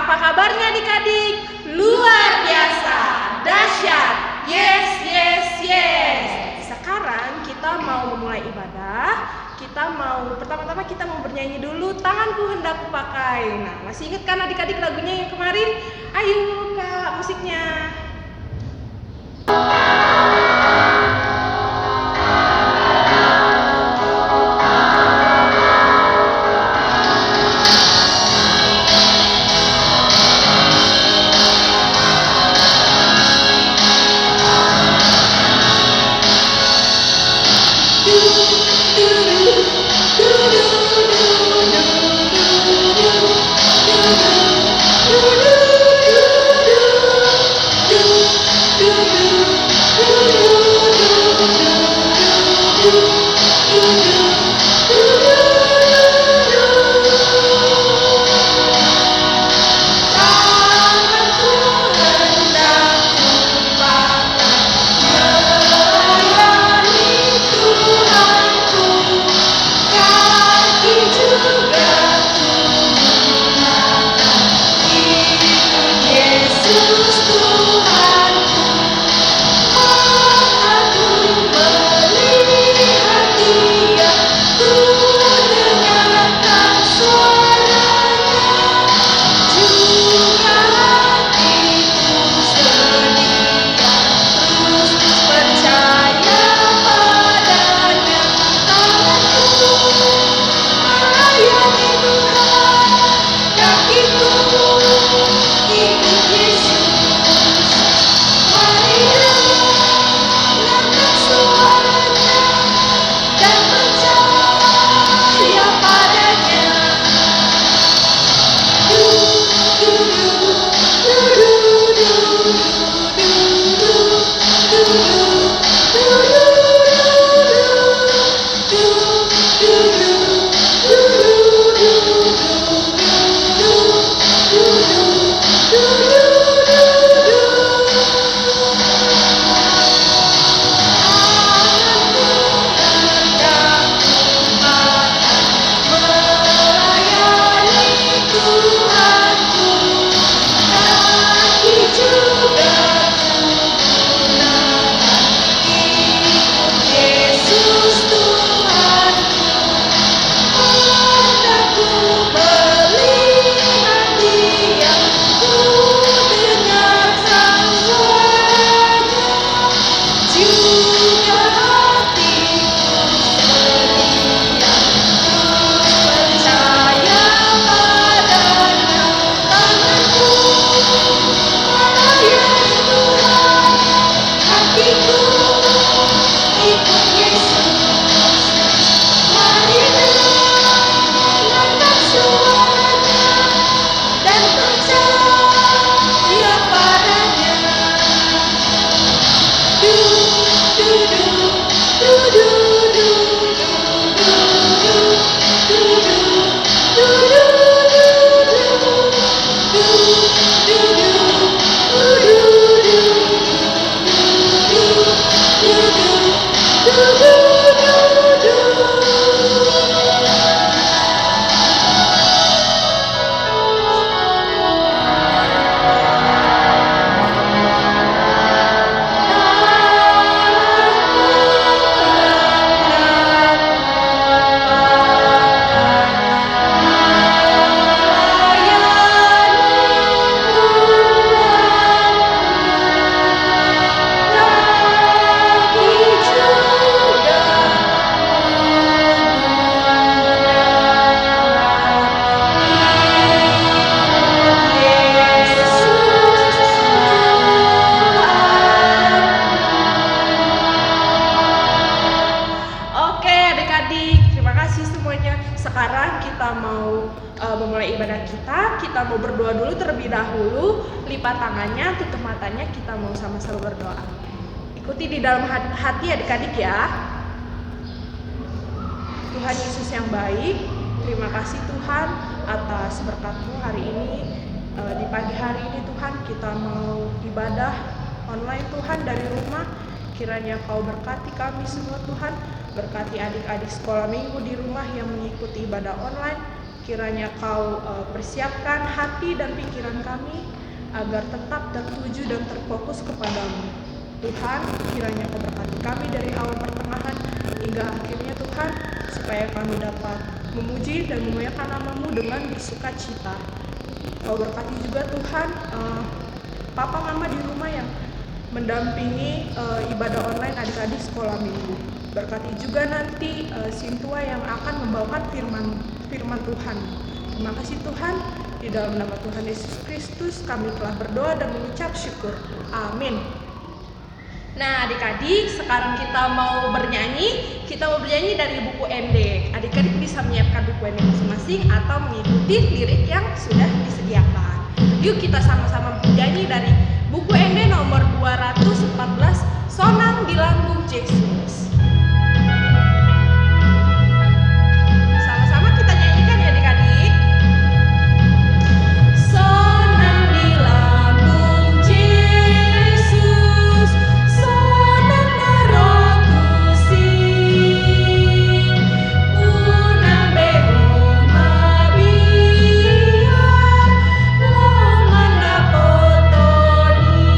Apa kabarnya adik-adik? Luar biasa, dahsyat, yes, yes, yes. Sekarang kita mau memulai ibadah. Pertama-tama kita mau bernyanyi dulu, tanganku hendak kupakai. Nah, masih ingat kan adik-adik lagunya yang kemarin? Ayo Kak, musiknya. Sekarang kita mau memulai ibadah kita. Kita mau berdoa dulu terlebih dahulu. Lipat tangannya, tutup matanya. Kita mau sama-sama berdoa. Ikuti di dalam hati adik-adik ya. Tuhan Yesus yang baik, terima kasih Tuhan atas berkat-Mu hari ini. Di pagi hari ini Tuhan kita mau ibadah online Tuhan dari rumah. Kiranya Kau berkati kami semua Tuhan. Berkati adik-adik sekolah minggu di rumah yang mengikuti ibadah online. Kiranya Kau persiapkan hati dan pikiran kami agar tetap tertuju dan terfokus kepadamu. Tuhan, kiranya Kau berkati kami dari awal pertengahan hingga akhirnya Tuhan, supaya kami dapat memuji dan memuliakan nama-Mu dengan bersuka cita. Kau berkati juga Tuhan, Papa Mama di rumah yang mendampingi ibadah online adik-adik sekolah minggu. Berkati juga nanti Sintua yang akan membawakan firman Tuhan. Terima kasih Tuhan, di dalam nama Tuhan Yesus Kristus kami telah berdoa dan mengucap syukur. Amin. Nah adik-adik, sekarang kita mau bernyanyi. Kita mau bernyanyi dari buku Endek. Adik-adik bisa menyiapkan buku Endek masing-masing atau mengikuti lirik yang sudah disediakan. Yuk kita sama-sama bernyanyi dari buku Endek nomor 214, Sonang di Lambung Yesus. Sama-sama kita nyanyikan ya adik-adik. Sonang di lambung Yesus, sonang narotusi, unang behong mabiar, longan napotoni,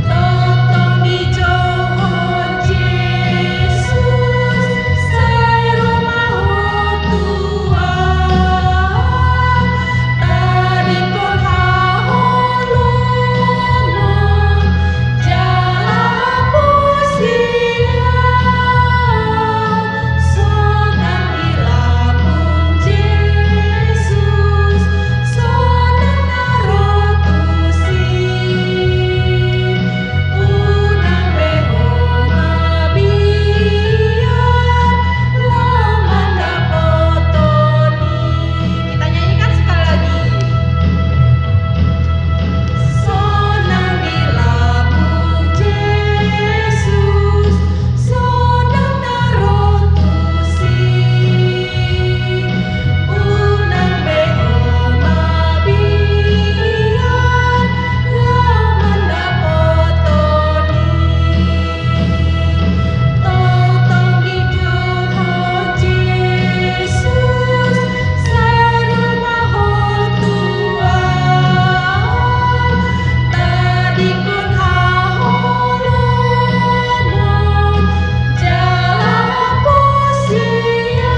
totong di johon Yesus, saya rumah Tuhan, tadi kon haholomon, jala posian, sonang di lambung Yesus, sonang narotusi, unang behong mabiar, longan napotoni. Kita nyanyikan sekali lagi. Sonang di lambung Yesus, sonang narotusi, unang behong mabiar, longan napotoni, totong di johon Yesus, saya rumah Tuhan, tadi kun haholomon, jala posian,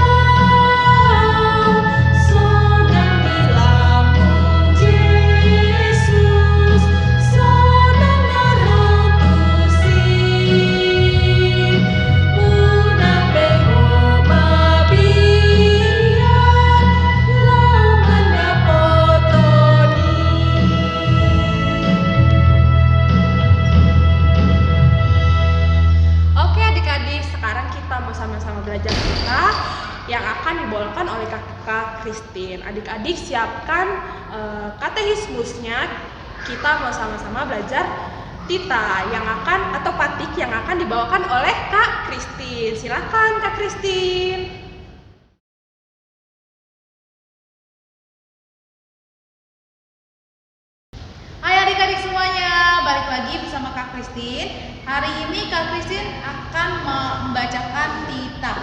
sonang di lambung Yesus, sonang narotusi, unang behong mabiar, longan napotoni. Oke adik-adik, sekarang kita mau sama-sama belajar kita yang akan dibawakan oleh Kakak Christine. Adik-adik siapkan katekismusnya. Kita mau sama-sama belajar Tita yang akan atau Patik yang akan dibawakan oleh Kak Christine. Silakan Kak Christine. Hai adik-adik semuanya, balik lagi bersama Kak Christine. Hari ini Kak Christine akan membacakan tita.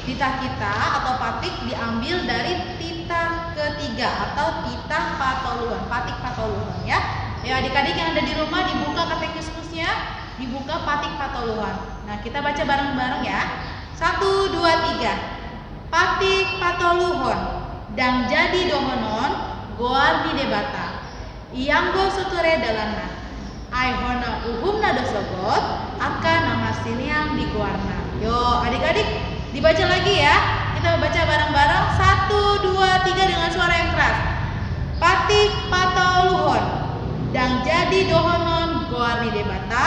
Tita kita atau patik diambil dari tita ketiga atau tita patoluhan, patik patoluhan ya. Ya adik-adik yang ada di rumah dibuka katekismusnya, dibuka patik patoluhan. Nah kita baca bareng-bareng ya. 1, 2, 3. Patik patoluhon, dang jadi dohonon, goar di debata. Ianggo suture dalana, aihona uhumna dosogot, akan nama siniang di guarna. Yo adik-adik dibaca lagi ya. Kita baca bareng-bareng 1, 2, 3 dengan suara yang keras. Patik patoluhon, dang jadi dohonon goarni debata,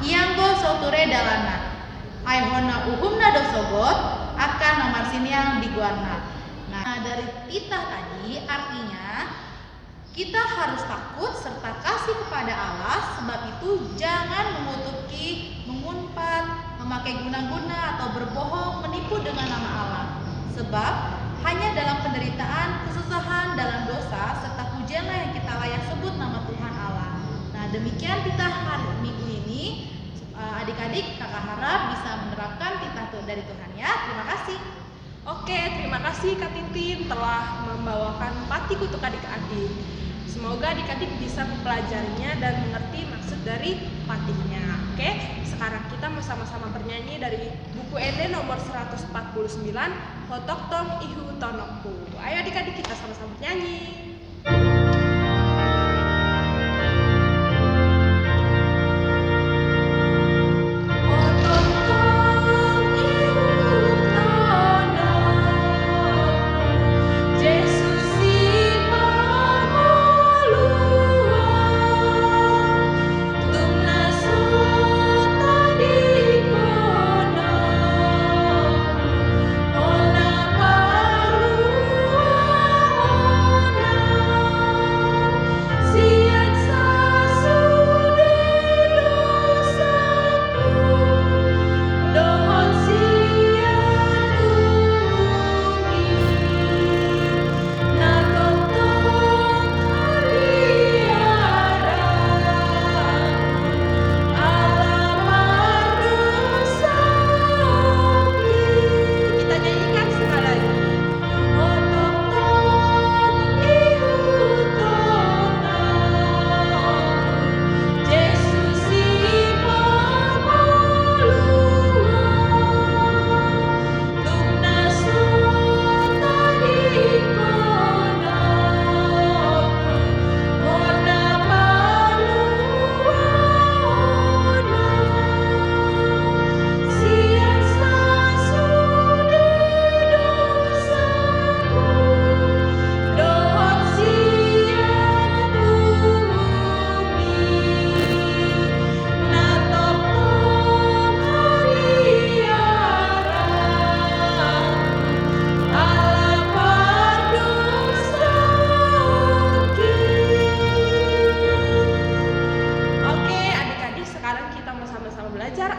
ianggo suture dalana, aihona uhumna dosogot, akan nama siniang di guarna. Nah dari titah tadi artinya kita harus takut serta kasih kepada Allah, sebab itu jangan mengutuki, mengumpat, memakai guna-guna atau berbohong, menipu dengan nama Allah. Sebab hanya dalam penderitaan, kesusahan, dalam dosa, serta pujianlah yang kita layak sebut nama Tuhan Allah. Nah demikian titah hari minggu ini. Adik-adik kakak harap bisa menerapkan titah dari Tuhan ya. Terima kasih. Oke, terima kasih Kak Titin telah membawakan Patik untuk adik-adik. Semoga adik-adik bisa mempelajarinya dan mengerti maksud dari patiknya. Oke, sekarang kita sama-sama bernyanyi dari buku Ende nomor 149, Hotok Tong Ihu Tonokku. Ayo adik-adik kita sama-sama bernyanyi.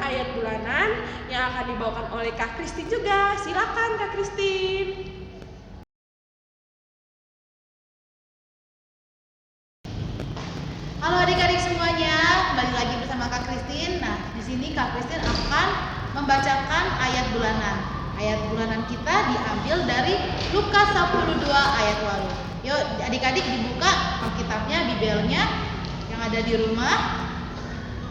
Ayat bulanan yang akan dibawakan oleh Kak Kristin juga. Silakan Kak Kristin. Halo adik-adik semuanya, kembali lagi bersama Kak Kristin. Nah, di sini Kak Kristin akan membacakan ayat bulanan. Ayat bulanan kita diambil dari Lukas 12 ayat 8. Yuk adik-adik dibuka Alkitabnya, Bibelnya yang ada di rumah.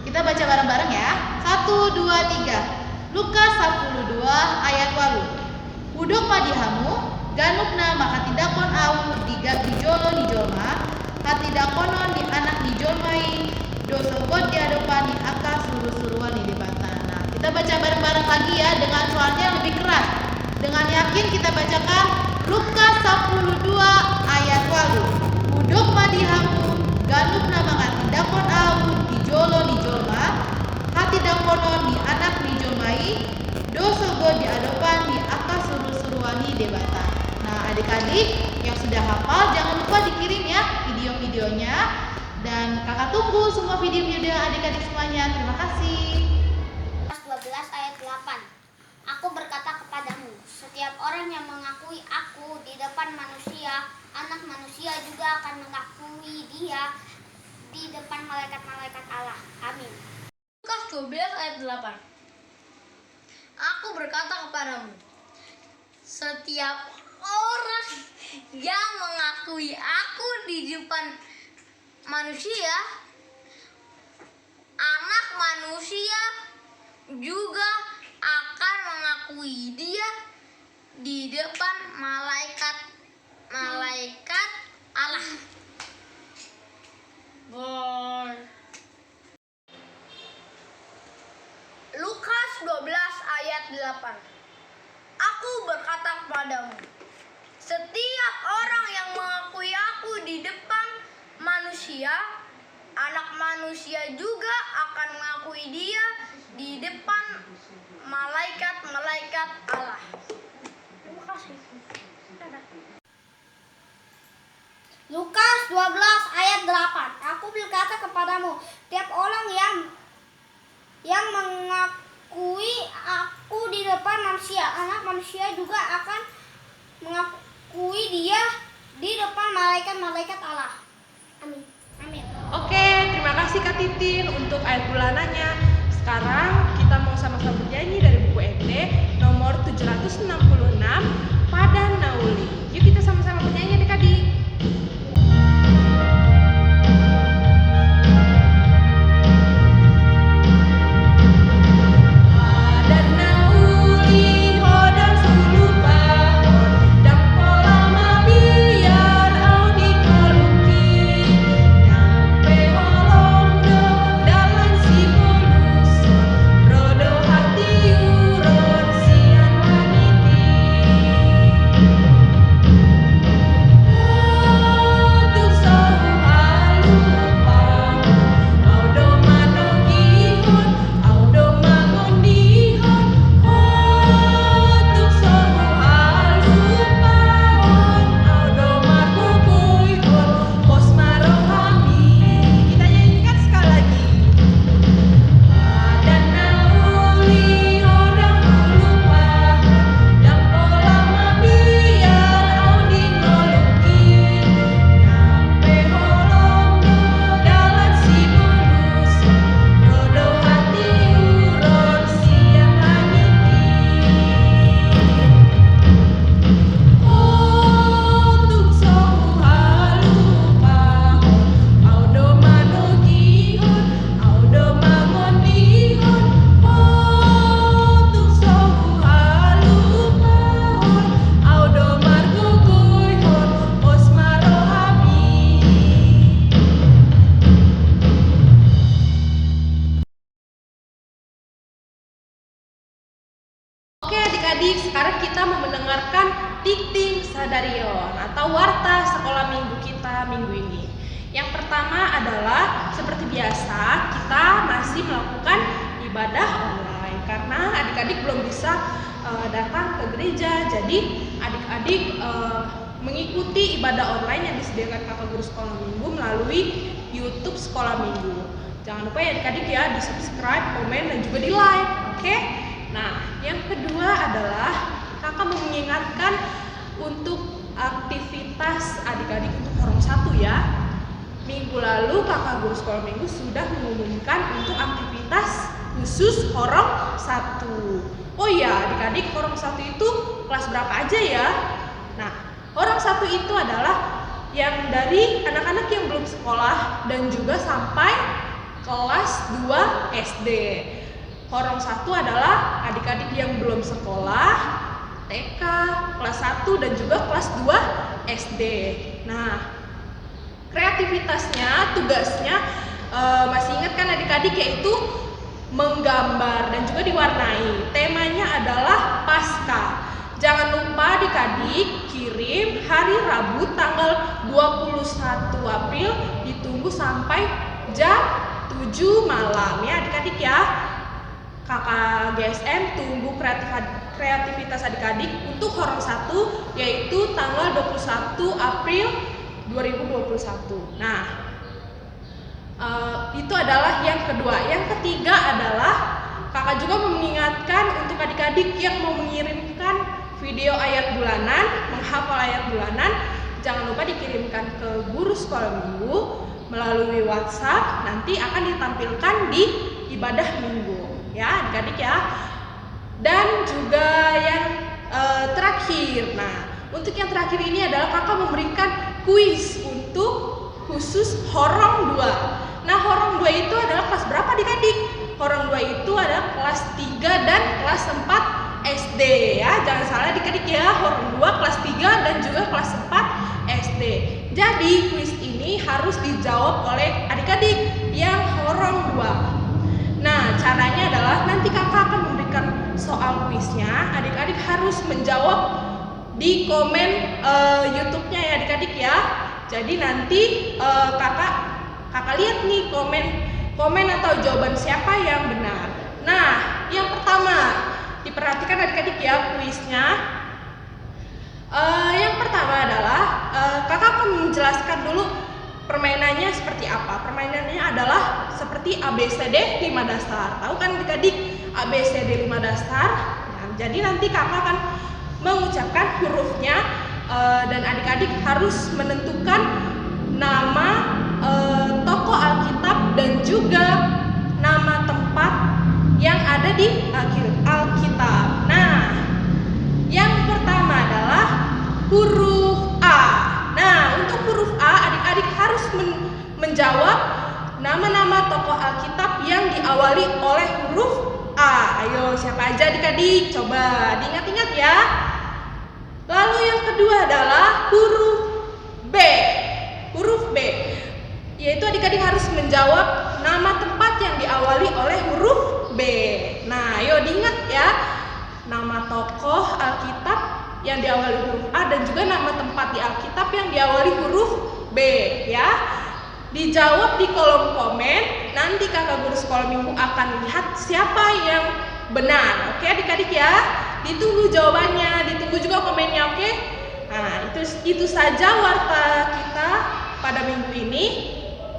Kita baca bareng-bareng ya. 1, 2, 3. Lukas 12 ayat 8. Hudok madihamu, ganukna maka tidakon au dijolo nijolma, hatidakonon di anak nijolmai, dosogot di adopan di akas suruh-suruan di debatan. Nah, kita baca bareng-bareng lagi ya dengan suaranya yang lebih keras. Dengan yakin kita bacakan Lukas 12 ayat 8. Hudok madihamu, ganukna maka tidakon au dijolo nijolma, hati dakonon di anak nijolmai, dosogo di adopan di akas suruh-suruani debatan. Nah adik-adik yang sudah hafal jangan lupa dikirim ya video-videonya. Dan kakak tunggu semua video-video adik-adik semuanya. Terima kasih. 12 ayat 8. Aku berkata kepadamu, setiap orang yang mengakui aku di depan manusia, anak manusia juga akan mengakui dia di depan malaikat-malaikat Allah. Amin. Lukas 12 ayat 8. Aku berkata kepadamu, setiap orang yang mengakui aku di depan manusia, anak manusia juga akan mengakui dia di depan malaikat-malaikat Allah. Lukas 12 ayat 8. Aku berkata kepadamu, setiap orang yang mengakui aku di depan manusia, anak manusia juga akan mengakui dia di depan malaikat-malaikat Allah. Terima kasih. Dadah. Lukas 12 ayat 8. Aku berkata kepadamu, tiap orang yang mengakui aku di depan manusia, anak manusia juga akan mengakui dia di depan malaikat-malaikat Allah. Amin. Amin. Oke, terima kasih Kak Titin untuk ayat bulanannya. Sekarang kita mau sama-sama bernyanyi dari buku ET nomor 766 Pada Nauli. Yuk kita sama-sama bernyanyi adik-adik. Oke adik-adik, sekarang kita mau mendengarkan Dikting Sadarion atau warta sekolah minggu kita minggu ini. Yang pertama adalah seperti biasa kita masih melakukan ibadah online karena adik-adik belum bisa datang ke gereja. Jadi adik-adik mengikuti ibadah online yang disediakan kakak guru sekolah minggu melalui YouTube sekolah minggu. Jangan lupa ya adik-adik ya di subscribe, komen, dan juga di like. Oke? Nah, yang kedua adalah kakak mau mengingatkan untuk aktivitas adik-adik untuk Horong 1 ya. Minggu lalu kakak guru sekolah minggu sudah mengumumkan untuk aktivitas khusus Horong 1. Oh iya adik-adik, Horong 1 itu kelas berapa aja ya? Nah, Horong 1 itu adalah yang dari anak-anak yang belum sekolah dan juga sampai kelas 2 SD. Horong 1 adalah adik-adik yang belum sekolah, TK, kelas 1 dan juga kelas 2 SD. Nah, kreativitasnya, tugasnya masih ingat kan adik-adik, yaitu menggambar dan juga diwarnai. Temanya adalah Paskah. Jangan lupa adik-adik kirim hari Rabu tanggal 21 April, ditunggu sampai jam 7 malam ya adik-adik ya. Kakak GSM tunggu kreativitas adik-adik untuk Horong 1 yaitu tanggal 21 April 2021. Nah, itu adalah yang kedua. Yang ketiga adalah kakak juga mengingatkan untuk adik-adik yang mau mengirimkan video ayat bulanan, menghafal ayat bulanan, jangan lupa dikirimkan ke guru sekolah minggu melalui WhatsApp. Nanti akan ditampilkan di ibadah minggu ya adik-adik ya. Dan juga yang terakhir, nah untuk yang terakhir ini adalah kakak memberikan kuis untuk khusus Horong 2. Nah Horong 2 itu adalah kelas berapa adik-adik? Horong 2 itu adalah kelas 3 dan kelas 4 SD ya. Jangan salah adik-adik ya, Horong 2 kelas 3 dan juga kelas 4 SD. Jadi kuis ini harus dijawab oleh adik-adik yang Horong 2. Nah, caranya adalah nanti kakak akan memberikan soal kuisnya. Adik-adik harus menjawab di komen YouTube-nya ya adik-adik ya. Jadi nanti kakak lihat nih komen atau jawaban siapa yang benar. Nah, yang pertama diperhatikan adik-adik ya kuisnya. Yang pertama adalah kakak akan menjelaskan dulu permainannya seperti apa. Permainannya adalah seperti ABCD 5 dasar. Tahu kan adik-adik ABCD 5 dasar? Nah, jadi nanti kakak akan mengucapkan hurufnya dan adik-adik harus menentukan nama tokoh Alkitab dan juga nama tempat ada di Alkitab. Nah, yang pertama adalah huruf A. Nah, untuk huruf A, adik-adik harus menjawab nama-nama tokoh Alkitab yang diawali oleh huruf A. Ayo, siapa aja adik-adik? Coba diingat-ingat ya. Lalu yang kedua adalah huruf B. Huruf B, yaitu adik-adik harus menjawab nama tempat yang diawali oleh huruf B. Nah, ayo diingat ya. Nama tokoh Alkitab yang diawali huruf A dan juga nama tempat di Alkitab yang diawali huruf B ya. Dijawab di kolom komen. Nanti kakak guru sekolah minggu akan lihat siapa yang benar. Oke adik-adik ya. Ditunggu jawabannya, ditunggu juga komennya, oke? Nah, itu saja warta kita pada minggu ini.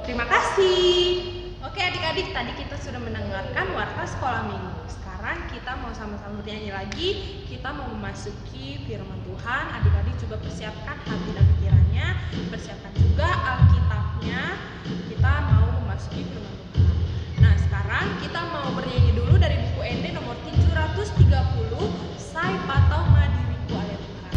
Terima kasih. Oke adik-adik, tadi kita sudah mendengarkan warta sekolah minggu. Sekarang kita mau sama-sama bernyanyi lagi. Kita mau memasuki firman Tuhan. Adik-adik juga persiapkan hati dan pikirannya. Persiapkan juga Alkitabnya. Kita mau memasuki firman Tuhan. Nah, sekarang kita mau bernyanyi dulu dari buku ND nomor 730, Sai Patau Madiriku ayat Tuhan.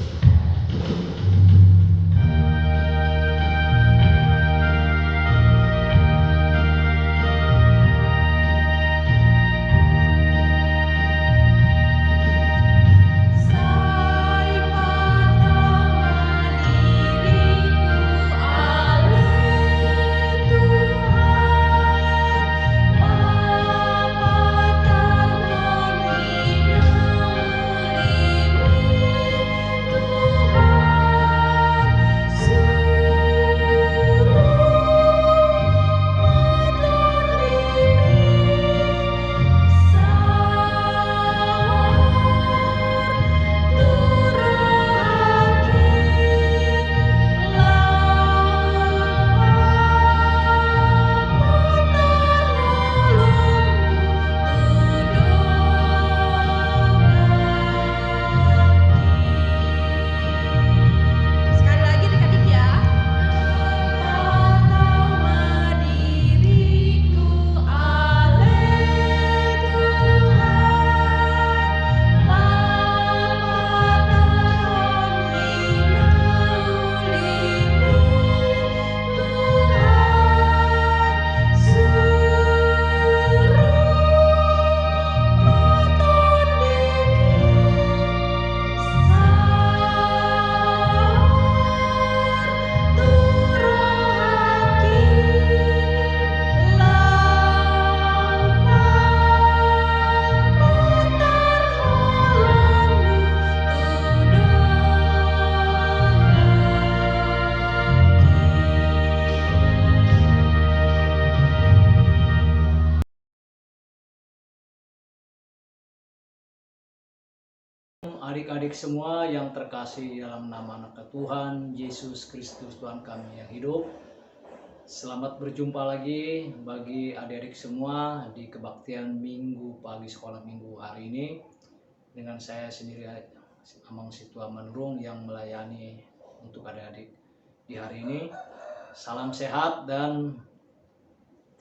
Adik-adik semua yang terkasih dalam nama anak Tuhan Yesus Kristus Tuhan kami yang hidup, selamat berjumpa lagi bagi adik-adik semua di kebaktian minggu pagi sekolah minggu hari ini. Dengan saya sendiri Amang Situa Manurung yang melayani untuk adik-adik di hari ini. Salam sehat dan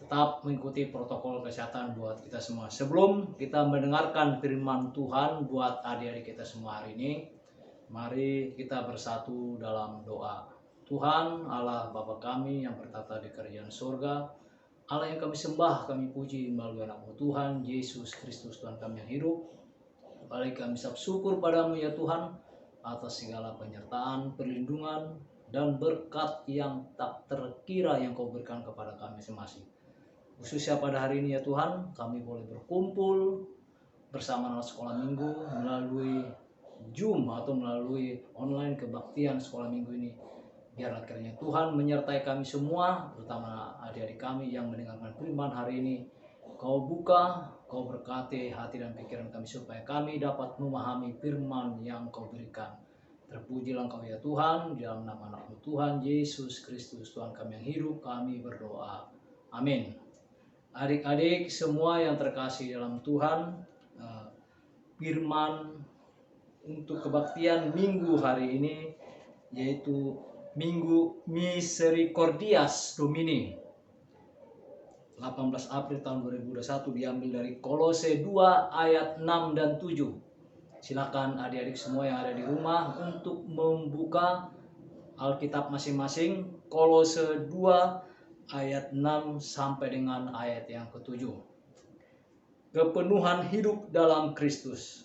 tetap mengikuti protokol kesehatan buat kita semua. Sebelum kita mendengarkan firman Tuhan buat adik-adik kita semua hari ini, mari kita bersatu dalam doa. Tuhan Allah Bapa kami yang bertata di kerajaan surga, Allah yang kami sembah, kami puji melalui anak-Mu Tuhan Yesus Kristus Tuhan kami yang hidup. Kembali kami ucap syukur padamu ya Tuhan atas segala penyertaan, perlindungan dan berkat yang tak terkira yang Kau berikan kepada kami masing-masing. Khususnya pada hari ini ya Tuhan, kami boleh berkumpul bersama anak sekolah minggu melalui Zoom atau melalui online kebaktian sekolah minggu ini. Biarlah kiranya Tuhan menyertai kami semua, terutama adik-adik kami yang mendengarkan firman hari ini. Kau buka, Kau berkati hati dan pikiran kami supaya kami dapat memahami firman yang Kau berikan. Terpujilah Engkau ya Tuhan, di dalam nama anak-Mu Tuhan Yesus Kristus Tuhan kami yang hidup, kami berdoa. Amin. Adik-adik semua yang terkasih dalam Tuhan, firman untuk kebaktian minggu hari ini yaitu Minggu Misericordias Domini. 18 April tahun 2021 diambil dari Kolose 2 ayat 6 dan 7. Silakan adik-adik semua yang ada di rumah untuk membuka Alkitab masing-masing, Kolose 2 ayat 6 sampai dengan ayat yang ke-7. Kepenuhan hidup dalam Kristus.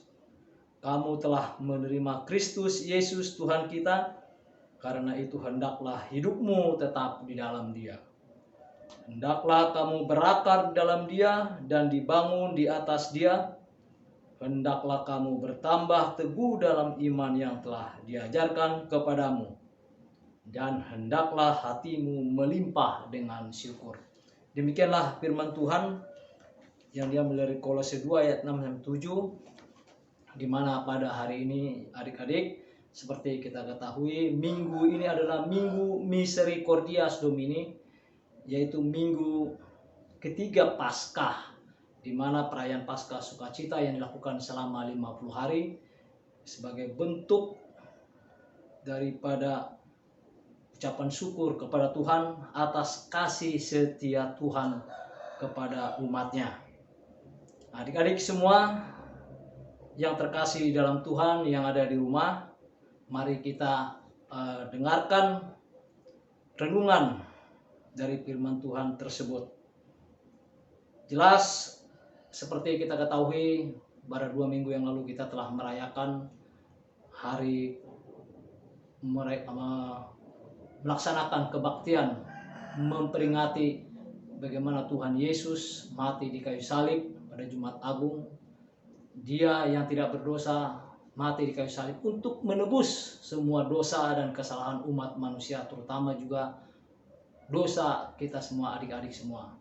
Kamu telah menerima Kristus Yesus Tuhan kita, karena itu hendaklah hidupmu tetap di dalam Dia. Hendaklah kamu berakar dalam Dia dan dibangun di atas Dia. Hendaklah kamu bertambah teguh dalam iman yang telah diajarkan kepadamu. Dan hendaklah hatimu melimpah dengan syukur. Demikianlah firman Tuhan yang diambil dari Kolose 2 ayat 6 dan 7, di mana pada hari ini adik-adik, seperti kita ketahui, minggu ini adalah Minggu Misericordias Domini, yaitu minggu ketiga Paskah, di mana perayaan Paskah sukacita yang dilakukan selama 50 hari sebagai bentuk daripada ucapan syukur kepada Tuhan atas kasih setia Tuhan kepada umatnya. Adik-adik semua yang terkasih dalam Tuhan yang ada di rumah, mari kita dengarkan renungan dari firman Tuhan tersebut. Jelas seperti kita ketahui, pada 2 minggu yang lalu kita telah merayakan hari melaksanakan kebaktian, memperingati bagaimana Tuhan Yesus mati di kayu salib pada Jumat Agung. Dia yang tidak berdosa mati di kayu salib untuk menebus semua dosa dan kesalahan umat manusia, terutama juga dosa kita semua, adik-adik semua.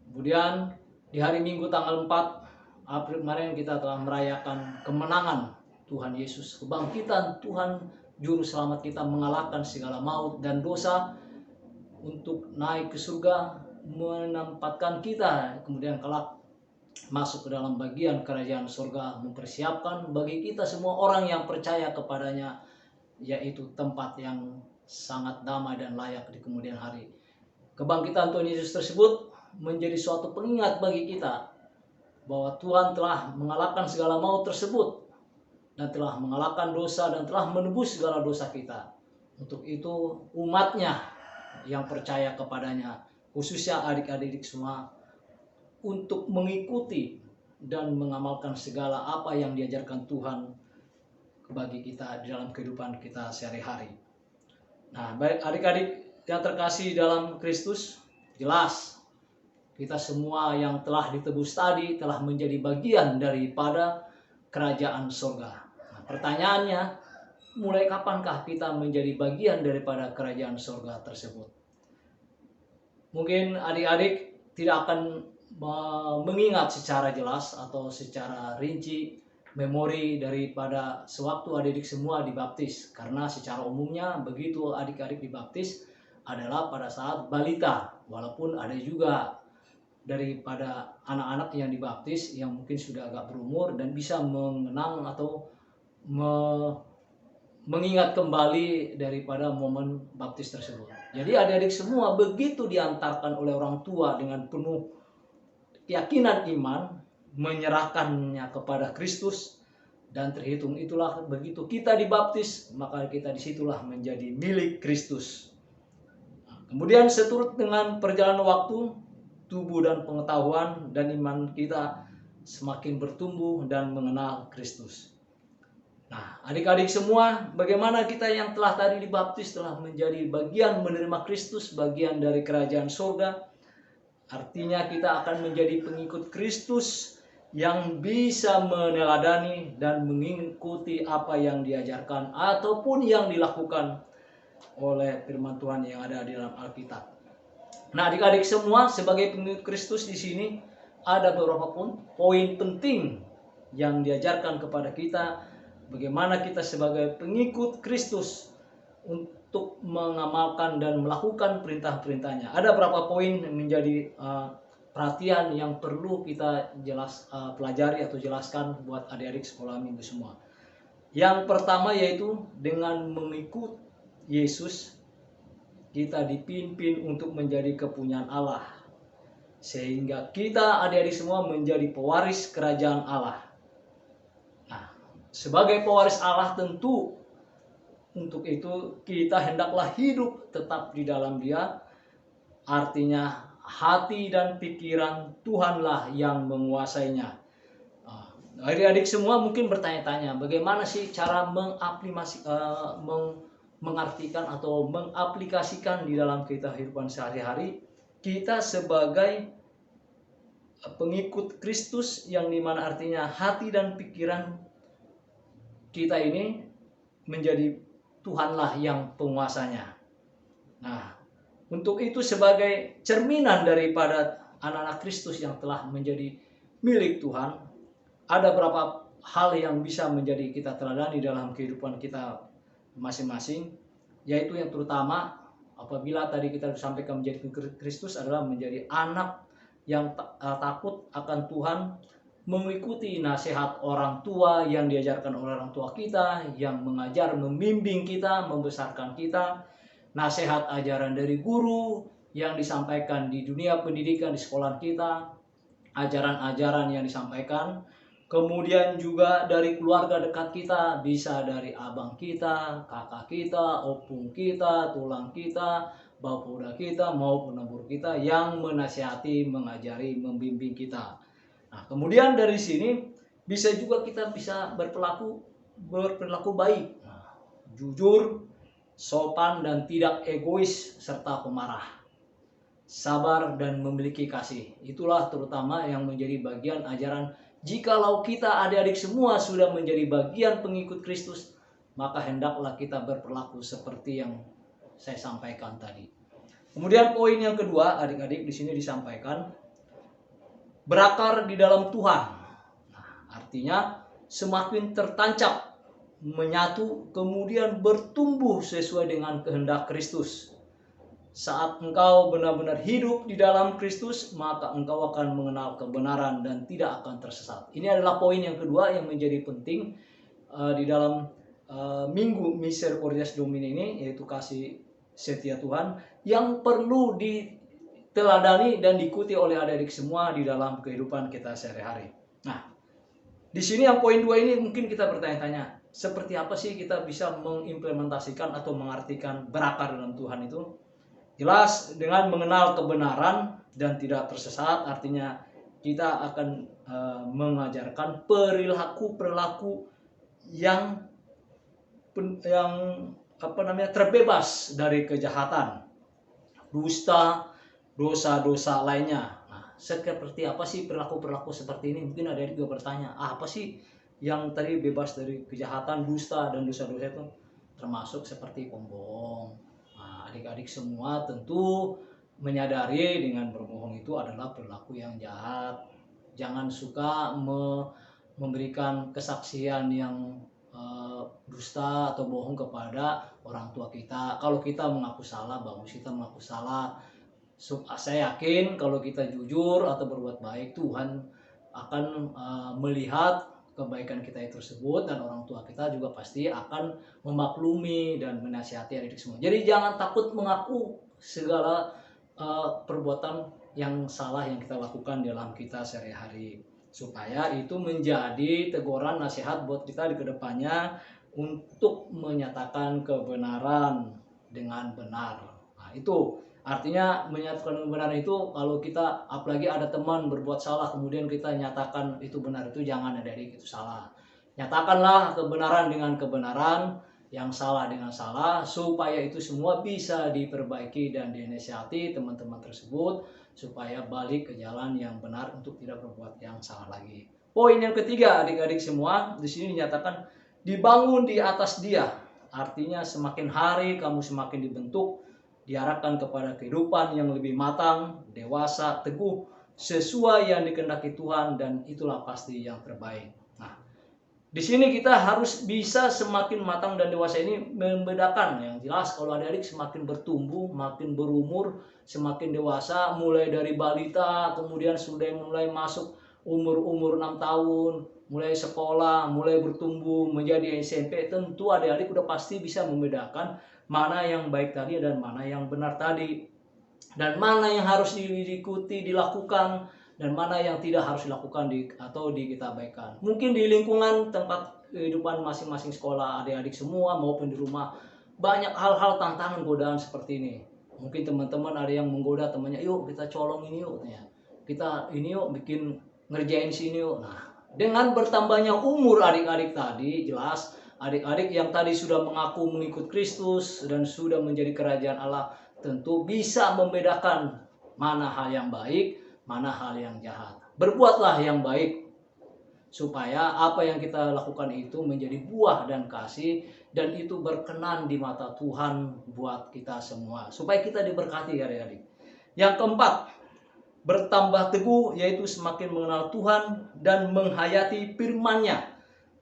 Kemudian di hari Minggu tanggal 4 April kemarin kita telah merayakan kemenangan Tuhan Yesus, kebangkitan Tuhan Juru Selamat kita, mengalahkan segala maut dan dosa untuk naik ke surga, menempatkan kita kemudian kelak masuk ke dalam bagian kerajaan surga, mempersiapkan bagi kita semua orang yang percaya kepadanya, yaitu tempat yang sangat damai dan layak di kemudian hari. Kebangkitan Tuhan Yesus tersebut menjadi suatu pengingat bagi kita bahwa Tuhan telah mengalahkan segala maut tersebut dan telah mengalahkan dosa dan telah menebus segala dosa kita. Untuk itu umatnya yang percaya kepadanya, khususnya adik-adik semua, untuk mengikuti dan mengamalkan segala apa yang diajarkan Tuhan bagi kita di dalam kehidupan kita sehari-hari. Nah, baik adik-adik yang terkasih dalam Kristus, jelas kita semua yang telah ditebus tadi telah menjadi bagian daripada kerajaan surga. Nah, pertanyaannya, mulai kapankah kita menjadi bagian daripada kerajaan surga tersebut? Mungkin adik-adik tidak akan mengingat secara jelas atau secara rinci memori daripada sewaktu adik-adik semua dibaptis, karena secara umumnya begitu adik-adik dibaptis adalah pada saat balita, walaupun ada juga daripada anak-anak yang dibaptis yang mungkin sudah agak berumur dan bisa mengenang atau mengingat kembali daripada momen baptis tersebut. Jadi adik-adik semua begitu diantarkan oleh orang tua dengan penuh keyakinan iman, menyerahkannya kepada Kristus, dan terhitung itulah begitu kita dibaptis, maka kita disitulah menjadi milik Kristus. Kemudian seturut dengan perjalanan waktu, tubuh dan pengetahuan dan iman kita semakin bertumbuh dan mengenal Kristus. Nah, adik-adik semua, bagaimana kita yang telah tadi dibaptis telah menjadi bagian menerima Kristus, bagian dari kerajaan surga. Artinya kita akan menjadi pengikut Kristus yang bisa meneladani dan mengikuti apa yang diajarkan ataupun yang dilakukan oleh firman Tuhan yang ada di dalam Alkitab. Nah, adik-adik semua, sebagai pengikut Kristus di sini ada beberapa poin penting yang diajarkan kepada kita, bagaimana kita sebagai pengikut Kristus untuk mengamalkan dan melakukan perintah-perintahnya. Ada beberapa poin yang menjadi perhatian yang perlu kita pelajari atau jelaskan buat adik-adik sekolah minggu semua. Yang pertama yaitu dengan mengikut Yesus, kita dipimpin untuk menjadi kepunyaan Allah. sehingga kita adik-adik semua menjadi pewaris kerajaan Allah. Nah, sebagai pewaris Allah tentu untuk itu kita hendaklah hidup tetap di dalam Dia. Artinya hati dan pikiran Tuhanlah yang menguasainya. Adik-adik semua mungkin bertanya-tanya, bagaimana sih cara mengartikan atau mengaplikasikan di dalam kehidupan sehari-hari kita sebagai pengikut Kristus, yang dimana artinya hati dan pikiran kita ini menjadi Tuhanlah yang penguasanya. Nah, untuk itu sebagai cerminan daripada anak-anak Kristus yang telah menjadi milik Tuhan, ada beberapa hal yang bisa menjadi kita teladani dalam kehidupan kita masing-masing, yaitu yang terutama apabila tadi kita sampaikan menjadi Kristus adalah menjadi anak yang takut akan Tuhan, mengikuti nasihat orang tua yang diajarkan oleh orang tua kita, yang mengajar, membimbing kita, membesarkan kita, nasihat ajaran dari guru yang disampaikan di dunia pendidikan di sekolah kita, ajaran-ajaran yang disampaikan, kemudian juga dari keluarga dekat kita, bisa dari abang kita, kakak kita, opung kita, tulang kita, bapuda kita, maupun nabur kita yang menasihati, mengajari, membimbing kita. Nah, kemudian dari sini bisa juga kita bisa berperilaku baik, jujur, sopan dan tidak egois serta pemarah, sabar dan memiliki kasih. Itulah terutama yang menjadi bagian ajaran. Jikalau kita adik-adik semua sudah menjadi bagian pengikut Kristus, maka hendaklah kita berperilaku seperti yang saya sampaikan tadi. Kemudian poin yang kedua, adik-adik di sini disampaikan berakar di dalam Tuhan. Nah, artinya semakin tertancap, menyatu, kemudian bertumbuh sesuai dengan kehendak Kristus. Saat engkau benar-benar hidup di dalam Kristus, maka engkau akan mengenal kebenaran dan tidak akan tersesat. Ini adalah poin yang kedua yang menjadi penting di dalam Minggu Misericordias Domini ini, yaitu kasih setia Tuhan yang perlu diteladani dan diikuti oleh adik-adik semua di dalam kehidupan kita sehari-hari. Nah, di sini yang poin 2 ini mungkin kita bertanya-tanya, seperti apa sih kita bisa mengimplementasikan atau mengartikan berakar dalam Tuhan itu? Jelas dengan mengenal kebenaran dan tidak tersesat, artinya kita akan mengajarkan perilaku yang terbebas dari kejahatan, dusta, dosa-dosa lainnya. Nah, seperti apa sih perilaku seperti ini? Mungkin ada yang juga bertanya, apa sih yang tadi bebas dari kejahatan, dusta dan dosa-dosa itu? Termasuk seperti pembohong. Nah, adik-adik semua tentu menyadari dengan berbohong itu adalah perilaku yang jahat. Jangan suka memberikan kesaksian yang dusta atau bohong kepada orang tua kita. Kalau kita mengaku salah, bagus kita mengaku salah. Saya yakin kalau kita jujur atau berbuat baik, Tuhan akan melihat kebaikan kita itu tersebut, dan orang tua kita juga pasti akan memaklumi dan menasihati adik semua. Jadi jangan takut mengaku segala perbuatan yang salah yang kita lakukan dalam kita sehari-hari, supaya itu menjadi teguran nasihat buat kita di kedepannya untuk menyatakan kebenaran dengan benar. Nah, itu artinya menyatakan kebenaran itu, kalau kita apalagi ada teman berbuat salah kemudian kita nyatakan itu benar, itu jangan, adik-adik, itu salah. Nyatakanlah kebenaran dengan kebenaran, yang salah dengan salah, supaya itu semua bisa diperbaiki dan dinasihati teman-teman tersebut supaya balik ke jalan yang benar untuk tidak berbuat yang salah lagi. Poin yang ketiga, adik-adik semua, di sini dinyatakan dibangun di atas Dia. Artinya semakin hari kamu semakin dibentuk, diarahkan kepada kehidupan yang lebih matang, dewasa, teguh, sesuai yang dikehendaki Tuhan, dan itulah pasti yang terbaik. Nah, di sini kita harus bisa semakin matang dan dewasa ini membedakan. Yang jelas kalau adik-adik semakin bertumbuh, makin berumur, semakin dewasa, mulai dari balita, kemudian sudah mulai masuk umur 6 tahun, mulai sekolah, mulai bertumbuh menjadi SMP, tentu adik-adik udah pasti bisa membedakan mana yang baik tadi dan mana yang benar tadi. dan mana yang harus diikuti, dilakukan, dan mana yang tidak harus dilakukan atau kita abaikan. Mungkin di lingkungan tempat kehidupan masing-masing sekolah, adik-adik semua maupun di rumah, banyak hal-hal tantangan godaan seperti ini. Mungkin teman-teman ada yang menggoda temannya, yuk kita colong ini yuk, kita ini yuk bikin ngerjain sini yuk. Nah, dengan bertambahnya umur adik-adik tadi, jelas adik-adik yang tadi sudah mengaku mengikut Kristus dan sudah menjadi kerajaan Allah, tentu bisa membedakan mana hal yang baik, mana hal yang jahat. Berbuatlah yang baik, supaya apa yang kita lakukan itu menjadi buah dan kasih, dan itu berkenan di mata Tuhan buat kita semua, supaya kita diberkati adik-adik. Yang keempat, bertambah teguh, yaitu semakin mengenal Tuhan dan menghayati firman-Nya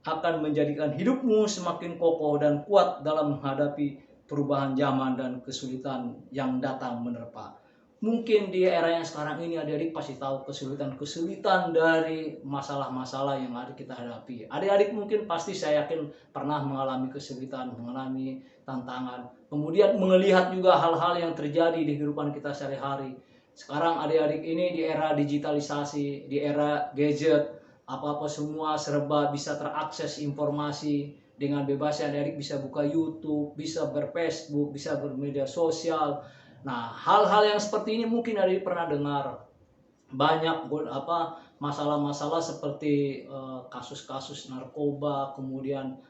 akan menjadikan hidupmu semakin kokoh dan kuat dalam menghadapi perubahan zaman dan kesulitan yang datang menerpa. Mungkin di era yang sekarang ini adik-adik pasti tahu kesulitan dari masalah-masalah yang ada kita hadapi. Adik-adik mungkin pasti saya yakin pernah mengalami kesulitan, mengalami tantangan. Kemudian melihat juga hal-hal yang terjadi di kehidupan kita sehari-hari. Sekarang adik-adik ini di era digitalisasi, di era gadget, apa-apa semua serba bisa terakses informasi dengan bebas. Adik-adik bisa buka YouTube, bisa berFacebook, bisa bermedia sosial. Nah, hal-hal yang seperti ini mungkin adik pernah dengar. Banyak masalah-masalah seperti kasus-kasus narkoba, kemudian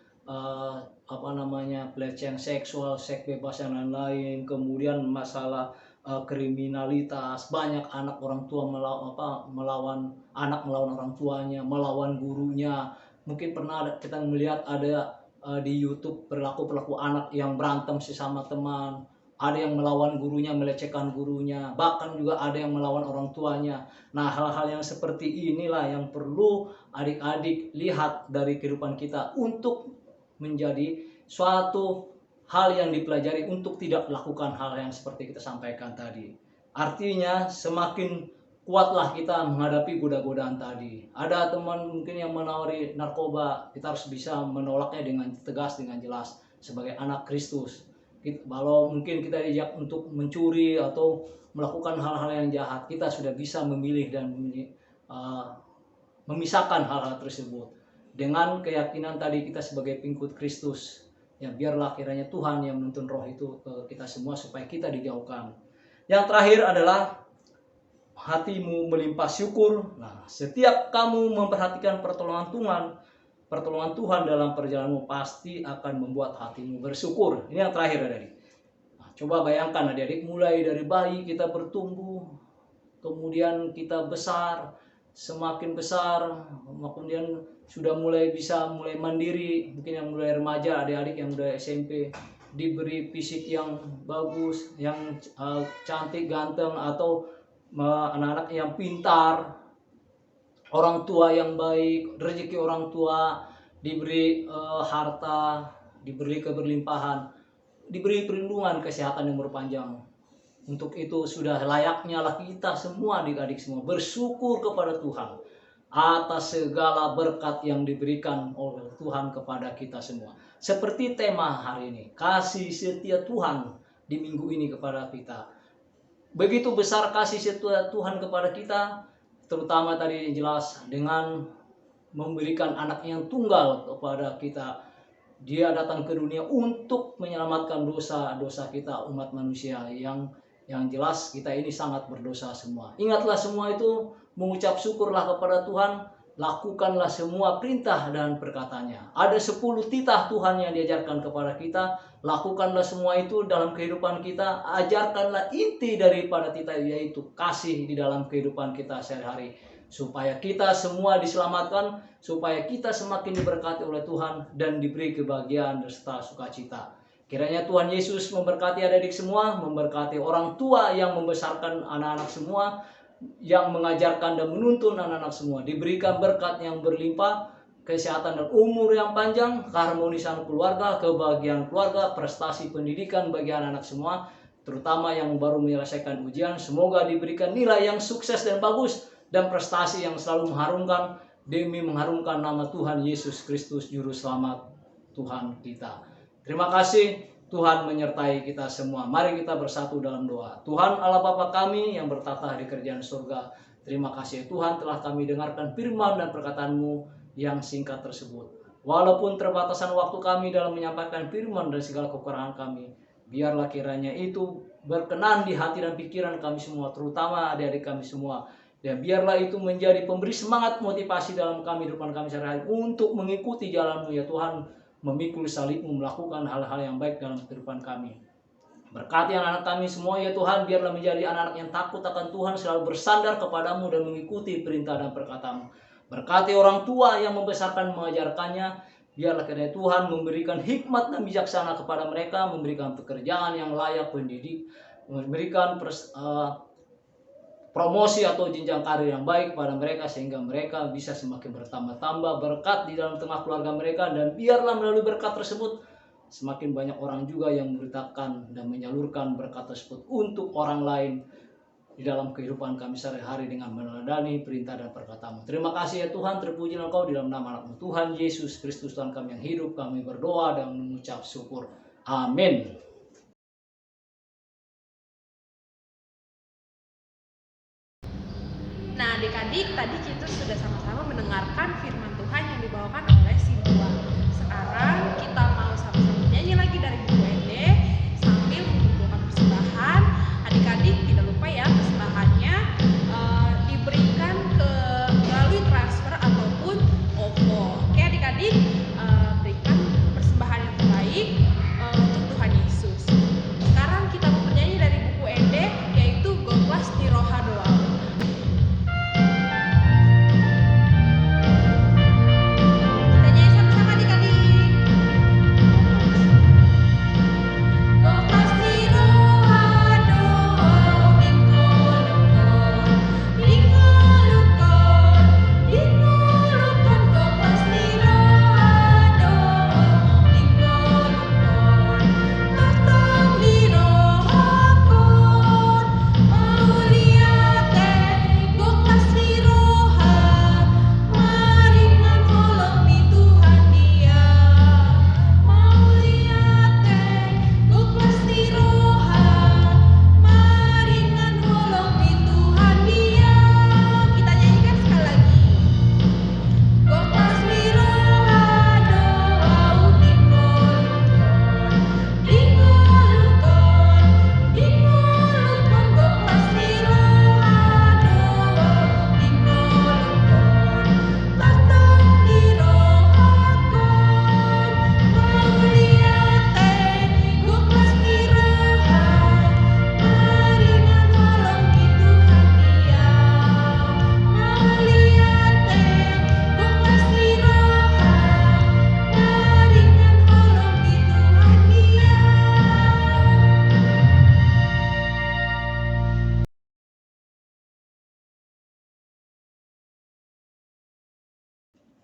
pelecehan seksual, seks bebas dan lain-lain, kemudian masalah kriminalitas, banyak anak orang tua melawan orang tuanya, melawan gurunya. Mungkin pernah kita melihat ada di YouTube perilaku anak yang berantem sesama teman, ada yang melawan gurunya, melecehkan gurunya, bahkan juga ada yang melawan orang tuanya. Nah, hal-hal yang seperti inilah yang perlu adik-adik lihat dari kehidupan kita untuk menjadi suatu hal yang dipelajari untuk tidak melakukan hal yang seperti kita sampaikan tadi. Artinya semakin kuatlah kita menghadapi goda-godaan tadi. Ada teman mungkin yang menawari narkoba, kita harus bisa menolaknya dengan tegas, dengan jelas sebagai anak Kristus. Kalau mungkin kita diajak untuk mencuri atau melakukan hal-hal yang jahat, kita sudah bisa memilih dan memisahkan hal-hal tersebut dengan keyakinan tadi kita sebagai pengikut Kristus. Ya, biarlah kiranya Tuhan yang menuntun roh itu ke kita semua supaya kita dijauhkan. Yang terakhir adalah hatimu melimpah syukur. Nah, setiap kamu memperhatikan pertolongan Tuhan dalam perjalananmu, pasti akan membuat hatimu bersyukur. Ini yang terakhir adik-adik. Nah, coba bayangkan adik-adik, mulai dari bayi kita bertumbuh, kemudian kita besar, semakin besar, kemudian sudah mulai mandiri, mungkin yang mulai remaja, adik-adik yang udah SMP, diberi fisik yang bagus, yang cantik, ganteng, atau anak-anak yang pintar, orang tua yang baik, rezeki orang tua, diberi harta, diberi keberlimpahan, diberi perlindungan, kesehatan yang berpanjang. Untuk itu sudah layaknya lah kita semua, adik-adik semua, bersyukur kepada Tuhan atas segala berkat yang diberikan oleh Tuhan kepada kita semua. Seperti tema hari ini, kasih setia Tuhan di minggu ini kepada kita. Begitu besar kasih setia Tuhan kepada kita, terutama tadi jelas dengan memberikan anak yang tunggal kepada kita. Dia datang ke dunia untuk menyelamatkan dosa-dosa kita, umat manusia yang jelas kita ini sangat berdosa semua. Ingatlah semua itu, mengucap syukurlah kepada Tuhan, lakukanlah semua perintah dan perkataannya. Ada 10 titah Tuhan yang diajarkan kepada kita, lakukanlah semua itu dalam kehidupan kita. Ajarkanlah inti daripada titah, yaitu kasih di dalam kehidupan kita sehari-hari, supaya kita semua diselamatkan, supaya kita semakin diberkati oleh Tuhan dan diberi kebahagiaan serta sukacita. Kiranya Tuhan Yesus memberkati adik-adik semua, memberkati orang tua yang membesarkan anak-anak semua, yang mengajarkan dan menuntun anak-anak semua, diberikan berkat yang berlimpah, kesehatan dan umur yang panjang, keharmonisan keluarga, kebahagiaan keluarga, prestasi pendidikan bagi anak-anak semua, terutama yang baru menyelesaikan ujian. Semoga diberikan nilai yang sukses dan bagus, dan prestasi yang selalu mengharumkan, demi mengharumkan nama Tuhan Yesus Kristus, Juru Selamat Tuhan kita. Terima kasih. Tuhan menyertai kita semua. Mari kita bersatu dalam doa. Tuhan Allah Bapa kami yang bertata di kerajaan surga, terima kasih Tuhan telah kami dengarkan firman dan perkataan-Mu yang singkat tersebut. Walaupun terbatasan waktu kami dalam menyampaikan firman dan segala kekurangan kami, biarlah kiranya itu berkenan di hati dan pikiran kami semua, terutama adik-adik kami semua. Dan biarlah itu menjadi pemberi semangat motivasi dalam kami, depan kami sehari-hari untuk mengikuti jalan-Mu ya Tuhan, memikul salib-Mu, melakukan hal-hal yang baik dalam kehidupan kami. Berkati anak-anak kami semua ya Tuhan, biarlah menjadi anak-anak yang takut akan Tuhan, selalu bersandar kepadamu dan mengikuti perintah dan perkataan-Mu. Berkati orang tua yang membesarkan mengajarkannya, biarlah kiranya Tuhan memberikan hikmat dan bijaksana kepada mereka, memberikan pekerjaan yang layak, pendidik, memberikan promosi atau jenjang karir yang baik pada mereka, sehingga mereka bisa semakin bertambah-tambah berkat di dalam tengah keluarga mereka. Dan biarlah melalui berkat tersebut semakin banyak orang juga yang memberitakan dan menyalurkan berkat tersebut untuk orang lain di dalam kehidupan kami sehari-hari dengan meneladani perintah dan perkataan-Mu. Terima kasih ya Tuhan, terpujilah Engkau di dalam nama Anak-Mu Tuhan Yesus Kristus Tuhan kami yang hidup. Kami berdoa dan mengucap syukur. Amin. Nah, adik-adik, tadi kita sudah sama-sama mendengarkan firman Tuhan yang dibawakan oleh Sintua. Sekarang kita mau sama-sama nyanyi lagi dari buku ED sambil mengumpulkan persembahan. Adik-adik tidak lupa ya, persembahannya diberikan melalui transfer ataupun OVO. Oke adik-adik, berikan persembahan yang terbaik untuk Tuhan Yesus. Sekarang kita mau bernyanyi dari buku ED, yaitu Goklas di Roha Doa.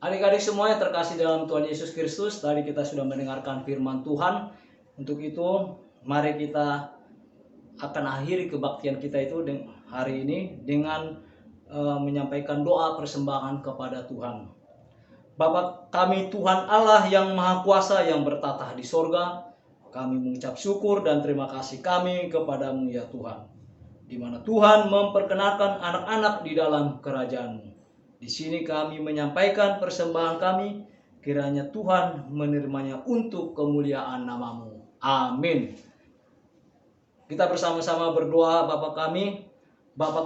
Adik-adik semua yang terkasih dalam Tuhan Yesus Kristus, tadi kita sudah mendengarkan firman Tuhan. Untuk itu, mari kita akan akhiri kebaktian kita itu hari ini dengan menyampaikan doa persembahan kepada Tuhan. Bapa kami Tuhan Allah yang Maha Kuasa yang bertatah di sorga, kami mengucap syukur dan terima kasih kami kepadamu ya Tuhan, di mana Tuhan memperkenalkan anak-anak di dalam kerajaan-Mu. Di sini kami menyampaikan persembahan kami, kiranya Tuhan menerimanya untuk kemuliaan nama-Mu. Amin. Kita bersama-sama berdoa. Bapa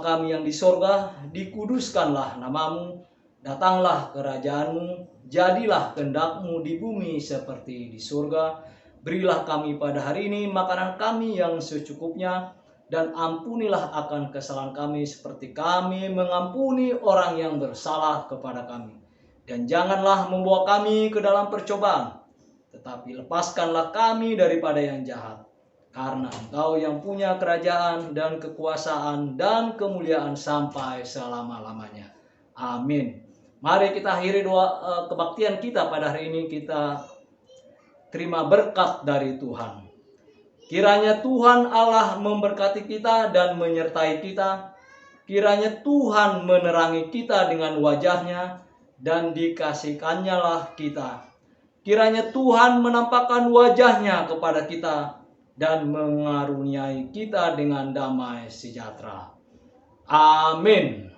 kami yang di sorga, dikuduskanlah nama-Mu, datanglah kerajaan-Mu, jadilah kehendak-Mu di bumi seperti di sorga. Berilah kami pada hari ini makanan kami yang secukupnya, dan ampunilah akan kesalahan kami seperti kami mengampuni orang yang bersalah kepada kami. Dan janganlah membawa kami ke dalam percobaan, tetapi lepaskanlah kami daripada yang jahat. Karena Engkau yang punya kerajaan dan kekuasaan dan kemuliaan sampai selama-lamanya. Amin. Mari kita akhiri doa kebaktian kita pada hari ini. Kita terima berkat dari Tuhan. Kiranya Tuhan Allah memberkati kita dan menyertai kita. Kiranya Tuhan menerangi kita dengan wajah-Nya dan dikasihkan-Nya lah kita. Kiranya Tuhan menampakkan wajah-Nya kepada kita dan mengaruniai kita dengan damai sejahtera. Amin.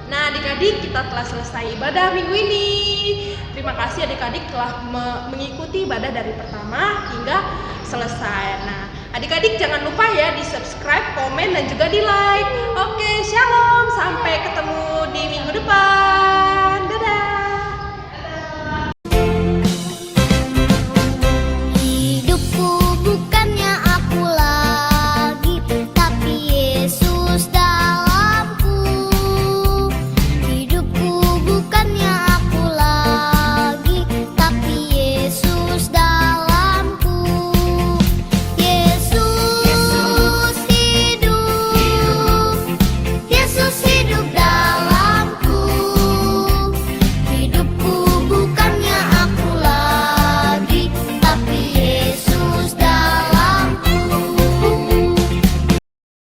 Nah, adik-adik, kita telah selesai ibadah minggu ini. Terima kasih adik-adik telah mengikuti ibadah dari pertama hingga selesai. Nah, adik-adik jangan lupa ya di subscribe, komen, dan juga di like. Oke, shalom. Sampai ketemu di minggu depan.